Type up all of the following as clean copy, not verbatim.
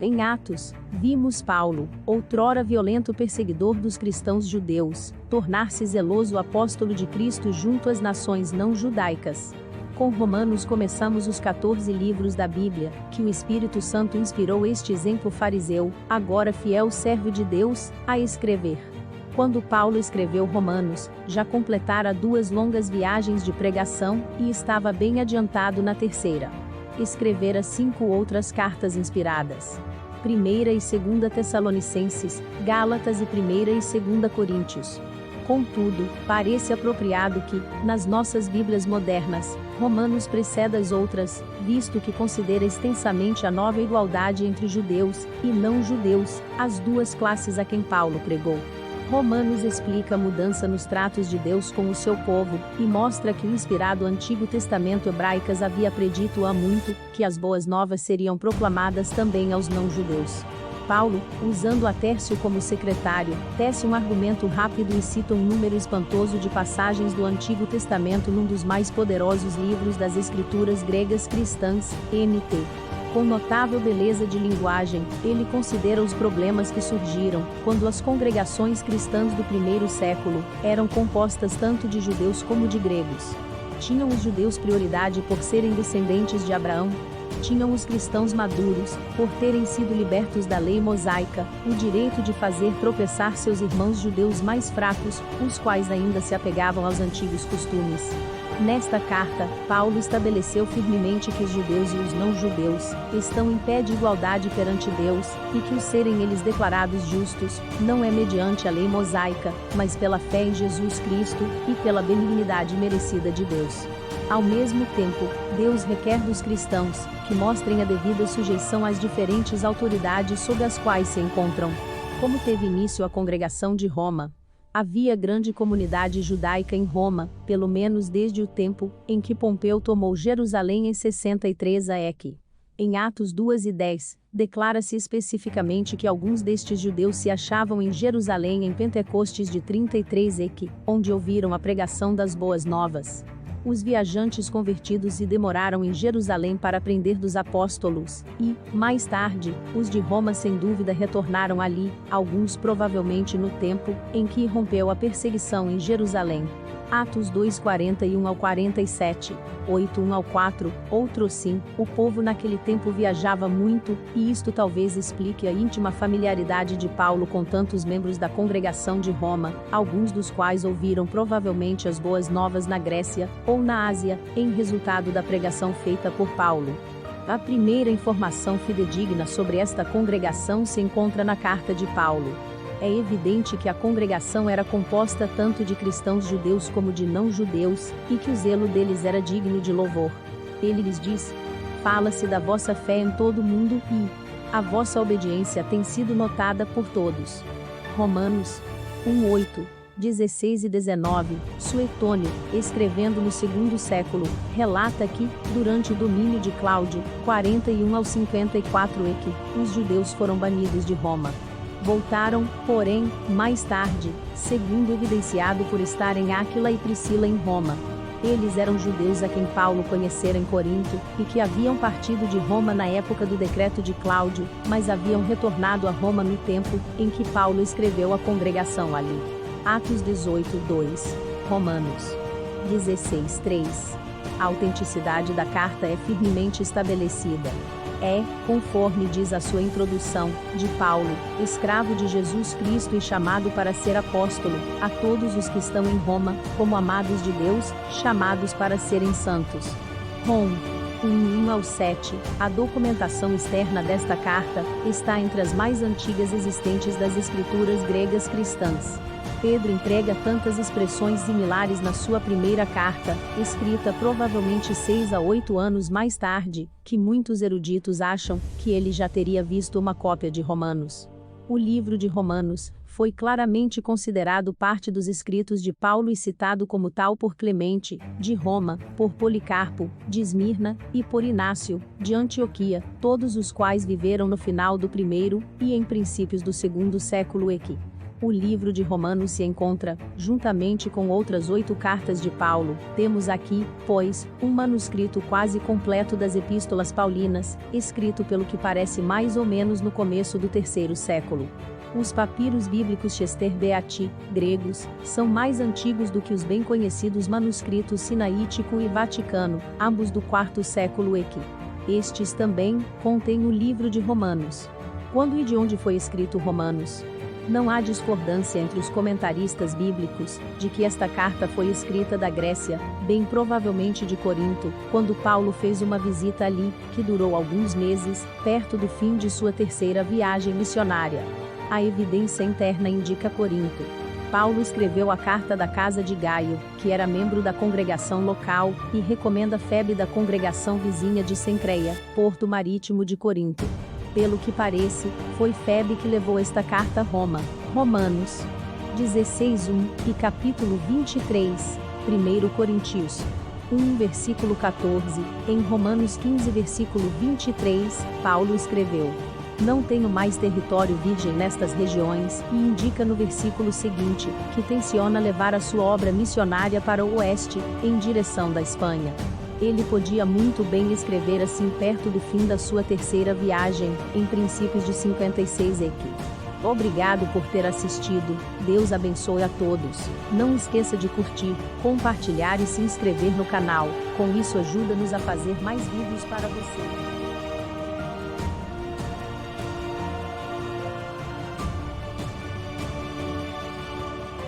Em Atos, vimos Paulo, outrora violento perseguidor dos cristãos judeus, tornar-se zeloso apóstolo de Cristo junto às nações não judaicas. Com Romanos começamos os 14 livros da Bíblia, que o Espírito Santo inspirou este exemplo fariseu, agora fiel servo de Deus, a escrever. Quando Paulo escreveu Romanos, já completara 2 longas viagens de pregação, e estava bem adiantado na terceira. Escrevera 5 outras cartas inspiradas. 1ª e 2ª Tessalonicenses, Gálatas e 1ª e 2ª Coríntios. Contudo, parece apropriado que, nas nossas Bíblias modernas, Romanos preceda as outras, visto que considera extensamente a nova igualdade entre judeus e não-judeus, as 2 classes a quem Paulo pregou. Romanos explica a mudança nos tratos de Deus com o seu povo, e mostra que o inspirado Antigo Testamento hebraicas havia predito há muito, que as boas novas seriam proclamadas também aos não-judeus. Paulo, usando a Tércio como secretário, tece um argumento rápido e cita um número espantoso de passagens do Antigo Testamento num dos mais poderosos livros das Escrituras gregas cristãs, NT. Com notável beleza de linguagem, ele considera os problemas que surgiram, quando as congregações cristãs do primeiro século eram compostas tanto de judeus como de gregos. Tinham os judeus prioridade por serem descendentes de Abraão? Tinham os cristãos maduros, por terem sido libertos da lei mosaica, o direito de fazer tropeçar seus irmãos judeus mais fracos, os quais ainda se apegavam aos antigos costumes? Nesta carta, Paulo estabeleceu firmemente que os judeus e os não-judeus estão em pé de igualdade perante Deus, e que o serem eles declarados justos, não é mediante a lei mosaica, mas pela fé em Jesus Cristo, e pela benignidade merecida de Deus. Ao mesmo tempo, Deus requer dos cristãos que mostrem a devida sujeição às diferentes autoridades sob as quais se encontram. Como teve início a congregação de Roma? Havia grande comunidade judaica em Roma, pelo menos desde o tempo em que Pompeu tomou Jerusalém em 63 a.E. Em Atos 2:10, declara-se especificamente que alguns destes judeus se achavam em Jerusalém em Pentecostes de 33 e.C., onde ouviram a pregação das boas novas. Os viajantes convertidos se demoraram em Jerusalém para aprender dos apóstolos, e, mais tarde, os de Roma sem dúvida retornaram ali, alguns provavelmente no tempo em que irrompeu a perseguição em Jerusalém. Atos 2:41-47, 8:1-4, outro sim, o povo naquele tempo viajava muito, e isto talvez explique a íntima familiaridade de Paulo com tantos membros da congregação de Roma, alguns dos quais ouviram provavelmente as boas novas na Grécia, ou na Ásia, em resultado da pregação feita por Paulo. A primeira informação fidedigna sobre esta congregação se encontra na carta de Paulo. É evidente que a congregação era composta tanto de cristãos judeus como de não-judeus, e que o zelo deles era digno de louvor. Ele lhes diz: fala-se da vossa fé em todo o mundo e a vossa obediência tem sido notada por todos. Romanos 1:8, 16 e 19, Suetônio, escrevendo no segundo século, relata que, durante o domínio de Cláudio, 41 ao 54 e.C., os judeus foram banidos de Roma. Voltaram, porém, mais tarde, segundo evidenciado por estarem Áquila e Priscila em Roma. Eles eram judeus a quem Paulo conhecera em Corinto, e que haviam partido de Roma na época do decreto de Cláudio, mas haviam retornado a Roma no tempo em que Paulo escreveu à congregação ali. Atos 18:2, Romanos 16:3. A autenticidade da carta é firmemente estabelecida. É, conforme diz a sua introdução, de Paulo, escravo de Jesus Cristo e chamado para ser apóstolo, a todos os que estão em Roma, como amados de Deus, chamados para serem santos. Rom. 1:1-7, a documentação externa desta carta está entre as mais antigas existentes das escrituras gregas cristãs. Pedro emprega tantas expressões similares na sua primeira carta, escrita provavelmente 6 a 8 anos mais tarde, que muitos eruditos acham que ele já teria visto uma cópia de Romanos. O livro de Romanos foi claramente considerado parte dos escritos de Paulo e citado como tal por Clemente, de Roma, por Policarpo, de Esmirna, e por Inácio, de Antioquia, todos os quais viveram no final do primeiro e em princípios do segundo século e.C. O livro de Romanos se encontra, juntamente com outras 8 cartas de Paulo. Temos aqui, pois, um manuscrito quase completo das epístolas paulinas, escrito pelo que parece mais ou menos no começo do 3º século. Os papiros bíblicos Chester Beatty, gregos, são mais antigos do que os bem conhecidos manuscritos sinaítico e vaticano, ambos do 4º século EQ. Estes também contêm o livro de Romanos. Quando e de onde foi escrito Romanos? Não há discordância entre os comentaristas bíblicos, de que esta carta foi escrita da Grécia, bem provavelmente de Corinto, quando Paulo fez uma visita ali, que durou alguns meses, perto do fim de sua 3ª viagem missionária. A evidência interna indica Corinto. Paulo escreveu a carta da casa de Gaio, que era membro da congregação local, e recomenda Febe da congregação vizinha de Cencreia, porto marítimo de Corinto. Pelo que parece, foi Febe que levou esta carta a Roma. Romanos 16:1 e capítulo 23, 1 Coríntios 1 versículo 14, em Romanos 15 versículo 23, Paulo escreveu: Não tenho mais território virgem nestas regiões, e indica no versículo seguinte, que tenciona levar a sua obra missionária para o oeste, em direção da Espanha. Ele podia muito bem escrever assim perto do fim da sua 3ª viagem, em princípios de 56 EQ. Obrigado por ter assistido, Deus abençoe a todos. Não esqueça de curtir, compartilhar e se inscrever no canal, com isso ajuda-nos a fazer mais vídeos para você.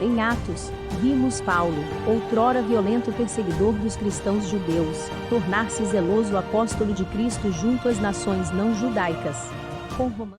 Em Atos, vimos Paulo, outrora violento perseguidor dos cristãos judeus, tornar-se zeloso apóstolo de Cristo junto às nações não judaicas. Com